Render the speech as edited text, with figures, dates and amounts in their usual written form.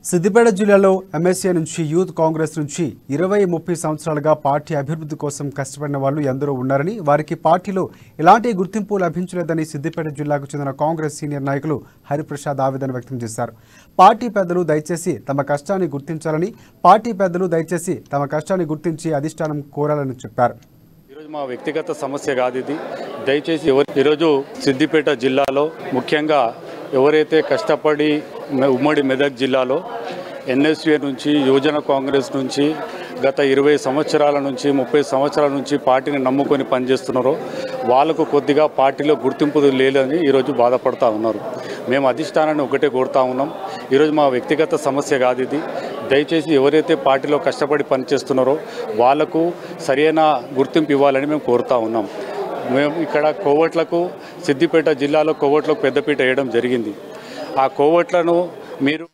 సిద్దిపేట జిల్లాలో ఎంఎస్ఏ నుంచి యూత్ కాంగ్రెస్ నుంచి 20-30 సంవత్సరాలుగా పార్టీ అభివృద్ధి కోసం కష్టపడిన వాళ్ళు ఎందరో ఉన్నారని, వారికి పార్టీలో ఎలాంటి గుర్తింపు లభించలేదని సిద్దిపేట జిల్లాకు చెందిన కాంగ్రెస్ సీనియర్ నాయకులు హరిప్రసాద్ ఆవేదన వ్యక్తం చేశారు. పార్టీ పెద్దలు దయచేసి తమ కష్టాన్ని గుర్తించి అధిష్టానం కోరాలని చెప్పారు. ఈరోజు మా వ్యక్తిగత సమస్య కాదు ఇది. దయచేసి ఈరోజు సిద్దిపేట జిల్లాలో ముఖ్యంగా ఎవరైతే కష్టపడి ఉమ్మడి మెదక్ జిల్లాలో ఎన్ఎస్యూ నుంచి యువజన కాంగ్రెస్ నుంచి గత 20 సంవత్సరాల నుంచి 30 సంవత్సరాల నుంచి పార్టీని నమ్ముకొని పనిచేస్తున్నారో వాళ్ళకు కొద్దిగా పార్టీలో గుర్తింపు లేదని ఈరోజు బాధపడుతూ ఉన్నారు. మేము అధిష్టానాన్ని ఒకటే కోరుతా ఉన్నాం. ఈరోజు మా వ్యక్తిగత సమస్య కాదు ఇది. దయచేసి ఎవరైతే పార్టీలో కష్టపడి పనిచేస్తున్నారో వాళ్లకు సరైన గుర్తింపు ఇవ్వాలని మేము కోరుతా ఉన్నాం. మేము ఇక్కడ కోవట్లకు సిద్దిపేట జిల్లాలో కోవట్లకు పెద్దపీట వేయడం జరిగింది. ఆ కోవట్లను మీరు